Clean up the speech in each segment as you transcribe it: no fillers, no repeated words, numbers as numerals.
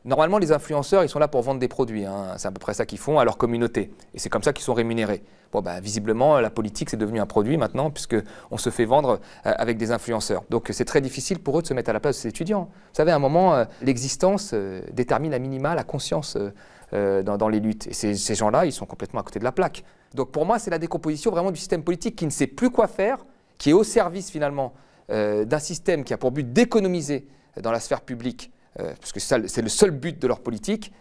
Normalement, les influenceurs, ils sont là pour vendre des produits. Hein. C'est à peu près ça qu'ils font à leur communauté. Et c'est comme ça qu'ils sont rémunérés. Bon, bah, visiblement, la politique, c'est devenu un produit maintenant, puisqu'on se fait vendre avec des influenceurs. Donc, c'est très difficile pour eux de se mettre à la place de ces étudiants. Vous savez, à un moment, l'existence détermine à minima la conscience dans les luttes. Et ces gens-là, ils sont complètement à côté de la plaque. Donc, pour moi, c'est la décomposition vraiment du système politique qui ne sait plus quoi faire, qui est au service, finalement, d'un système qui a pour but d'économiser dans la sphère publique, parce que c'est le seul but de leur politique.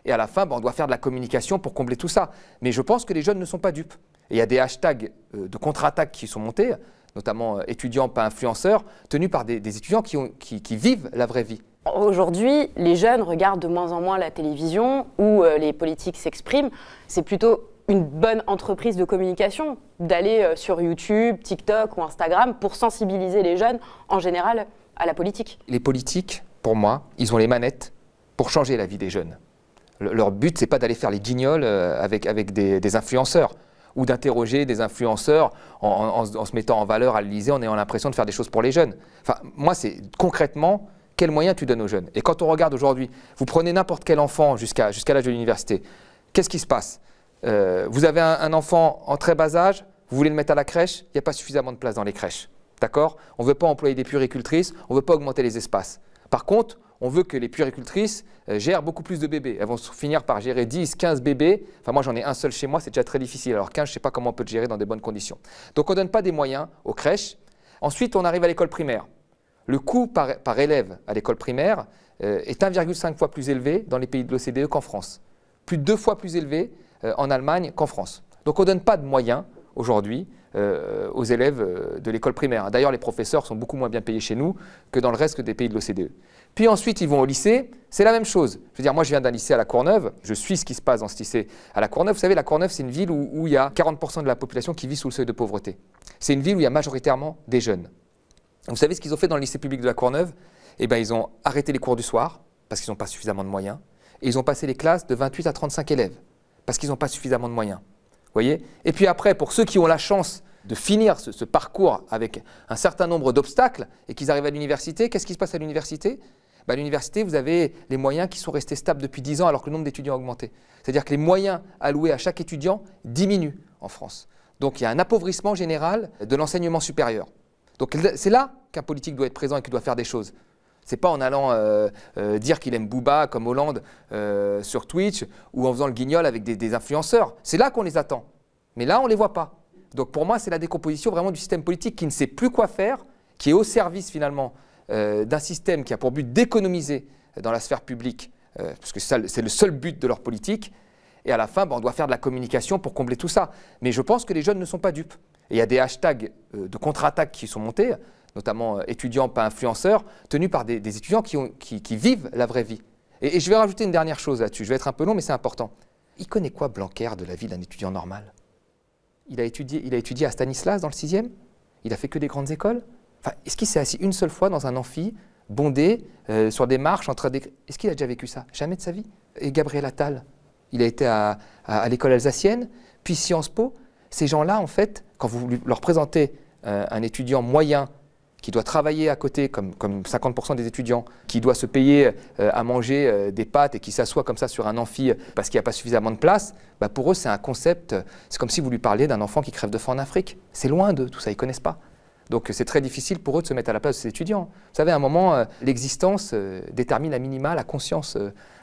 Et à la fin, on doit faire de la communication pour combler tout ça. Mais je pense que les jeunes ne sont pas dupes. Et il y a des hashtags de contre-attaque qui sont montés, notamment étudiants pas influenceurs, tenus par des étudiants qui vivent la vraie vie. Aujourd'hui, les jeunes regardent de moins en moins la télévision où les politiques s'expriment. C'est plutôt une bonne entreprise de communication d'aller sur YouTube, TikTok ou Instagram pour sensibiliser les jeunes en général à la politique. Les politiques, pour moi, ils ont les manettes pour changer la vie des jeunes. Leur but, c'est pas d'aller faire les guignols avec des influenceurs ou d'interroger des influenceurs en se mettant en valeur à l'Élysée, en ayant l'impression de faire des choses pour les jeunes. Enfin, moi, c'est concrètement quels moyens tu donnes aux jeunes. Et quand on regarde aujourd'hui, vous prenez n'importe quel enfant jusqu'à l'âge de l'université, qu'est-ce qui se passe? Vous avez un enfant en très bas âge, vous voulez le mettre à la crèche, il n'y a pas suffisamment de place dans les crèches. D'accord? On ne veut pas employer des puéricultrices, on ne veut pas augmenter les espaces. Par contre, on veut que les puéricultrices gèrent beaucoup plus de bébés. Elles vont finir par gérer 10, 15 bébés. Enfin, moi, j'en ai un seul chez moi, c'est déjà très difficile. Alors 15, je ne sais pas comment on peut le gérer dans des bonnes conditions. Donc, on ne donne pas des moyens aux crèches. Ensuite, on arrive à l'école primaire. Le coût par élève à l'école primaire est 1,5 fois plus élevé dans les pays de l'OCDE qu'en France. Plus de 2 fois plus élevé en Allemagne qu'en France. Donc, on ne donne pas de moyens aujourd'hui aux élèves de l'école primaire. D'ailleurs, les professeurs sont beaucoup moins bien payés chez nous que dans le reste des pays de l'OCDE. Puis ensuite, ils vont au lycée, c'est la même chose. Je veux dire, moi, je viens d'un lycée à La Courneuve, je suis ce qui se passe dans ce lycée à La Courneuve. Vous savez, La Courneuve, c'est une ville où il y a 40% de la population qui vit sous le seuil de pauvreté. C'est une ville où il y a majoritairement des jeunes. Vous savez ce qu'ils ont fait dans le lycée public de La Courneuve? Eh bien, ils ont arrêté les cours du soir, parce qu'ils n'ont pas suffisamment de moyens, et ils ont passé les classes de 28 à 35 élèves, parce qu'ils n'ont pas suffisamment de moyens. Voyez? Et puis après, pour ceux qui ont la chance de finir ce parcours avec un certain nombre d'obstacles et qu'ils arrivent à l'université, qu'est-ce qui se passe à l'université? À l'université, vous avez les moyens qui sont restés stables depuis 10 ans alors que le nombre d'étudiants a augmenté. C'est-à-dire que les moyens alloués à chaque étudiant diminuent en France. Donc il y a un appauvrissement général de l'enseignement supérieur. Donc c'est là qu'un politique doit être présent et qu'il doit faire des choses. Ce n'est pas en allant dire qu'il aime Booba comme Hollande sur Twitch ou en faisant le guignol avec des influenceurs. C'est là qu'on les attend. Mais là, on ne les voit pas. Donc pour moi, c'est la décomposition vraiment du système politique qui ne sait plus quoi faire, qui est au service finalement d'un système qui a pour but d'économiser dans la sphère publique, parce que c'est le seul but de leur politique. Et à la fin, on doit faire de la communication pour combler tout ça. Mais je pense que les jeunes ne sont pas dupes. Et il y a des hashtags de contre-attaque qui sont montés, notamment étudiants pas influenceurs, tenus par des étudiants qui vivent la vraie vie. Et je vais rajouter une dernière chose là-dessus. Je vais être un peu long, mais c'est important. Il connaît quoi Blanquer de la vie d'un étudiant normal? Il a étudié à Stanislas dans le 6e? Il a fait que des grandes écoles? Enfin, est-ce qu'il s'est assis une seule fois dans un amphi, bondé, sur des marches, en train d'écrire? Est-ce qu'il a déjà vécu ça? Jamais de sa vie. Et Gabriel Attal, il a été à l'école alsacienne, puis Sciences Po. Ces gens-là, en fait, quand vous leur présentez un étudiant moyen qui doit travailler à côté, comme 50% des étudiants, qui doit se payer à manger des pâtes et qui s'assoit comme ça sur un amphi parce qu'il n'y a pas suffisamment de place, pour eux, c'est un concept, c'est comme si vous lui parliez d'un enfant qui crève de faim en Afrique. C'est loin d'eux, tout ça, ils ne connaissent pas. Donc c'est très difficile pour eux de se mettre à la place de ces étudiants. Vous savez, à un moment, l'existence détermine à minima la conscience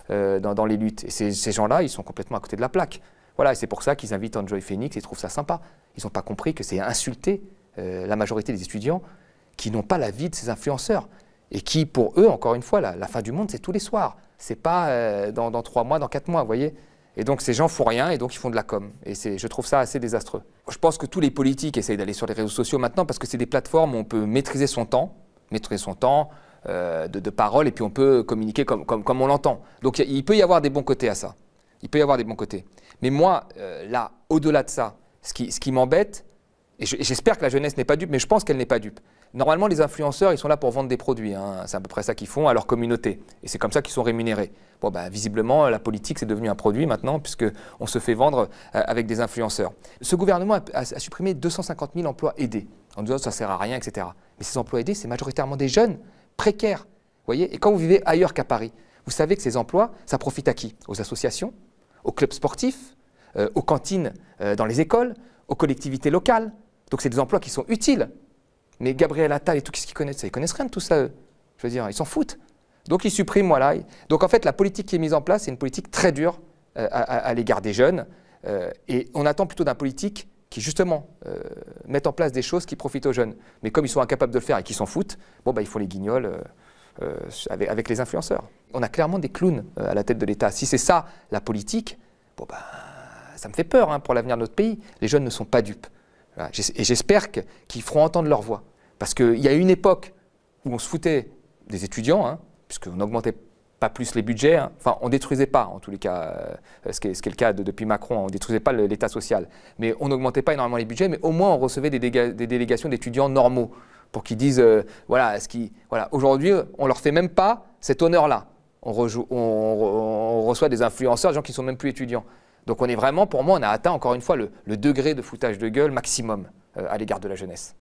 dans les luttes. Et ces gens-là, ils sont complètement à côté de la plaque. Voilà, et c'est pour ça qu'ils invitent Enjoy Phoenix et ils trouvent ça sympa. Ils n'ont pas compris que c'est insulter la majorité des étudiants qui n'ont pas la vie de ces influenceurs et qui, pour eux, encore une fois, la fin du monde, c'est tous les soirs. C'est pas dans 3 mois, dans 4 mois, vous voyez. Et donc, ces gens font rien et donc ils font de la com. Et je trouve ça assez désastreux. Je pense que tous les politiques essayent d'aller sur les réseaux sociaux maintenant parce que c'est des plateformes où on peut maîtriser son temps de parole et puis on peut communiquer comme on l'entend. Donc, il peut y avoir des bons côtés à ça. Il peut y avoir des bons côtés. Mais moi, là, au-delà de ça, ce qui m'embête, et j'espère que la jeunesse n'est pas dupe, mais je pense qu'elle n'est pas dupe. Normalement, les influenceurs, ils sont là pour vendre des produits. Hein. C'est à peu près ça qu'ils font à leur communauté. Et c'est comme ça qu'ils sont rémunérés. Bon, visiblement, la politique, c'est devenu un produit maintenant, puisqu'on se fait vendre avec des influenceurs. Ce gouvernement a supprimé 250 000 emplois aidés, en disant que ça ne sert à rien, etc. Mais ces emplois aidés, c'est majoritairement des jeunes précaires. Voyez. Et quand vous vivez ailleurs qu'à Paris, vous savez que ces emplois, ça profite à qui? Aux associations, aux clubs sportifs, aux cantines dans les écoles, aux collectivités locales. Donc c'est des emplois qui sont utiles. Mais Gabriel Attal et tout, qu'est-ce qu'ils connaissent ça? Ils connaissent rien de tout ça, eux. Je veux dire, ils s'en foutent. Donc ils suppriment, voilà. Donc en fait, la politique qui est mise en place, c'est une politique très dure à l'égard des jeunes. Et on attend plutôt d'un politique qui, justement, mette en place des choses qui profitent aux jeunes. Mais comme ils sont incapables de le faire et qu'ils s'en foutent, bon, bah, il faut les guignols avec les influenceurs. On a clairement des clowns à la tête de l'État. Si c'est ça, la politique, bon, bah, ça me fait peur pour l'avenir de notre pays. Les jeunes ne sont pas dupes. Voilà. Et j'espère qu'ils feront entendre leur voix. Parce qu'il y a une époque où on se foutait des étudiants, puisqu'on n'augmentait pas plus les budgets, enfin on ne détruisait pas en tous les cas, ce qui est le cas depuis Macron, on ne détruisait pas l'État social, mais on n'augmentait pas énormément les budgets, mais au moins on recevait des délégations d'étudiants normaux pour qu'ils disent, voilà, aujourd'hui on ne leur fait même pas cet honneur-là, on reçoit des influenceurs, des gens qui ne sont même plus étudiants. Donc on est vraiment, pour moi, on a atteint encore une fois le degré de foutage de gueule maximum à l'égard de la jeunesse.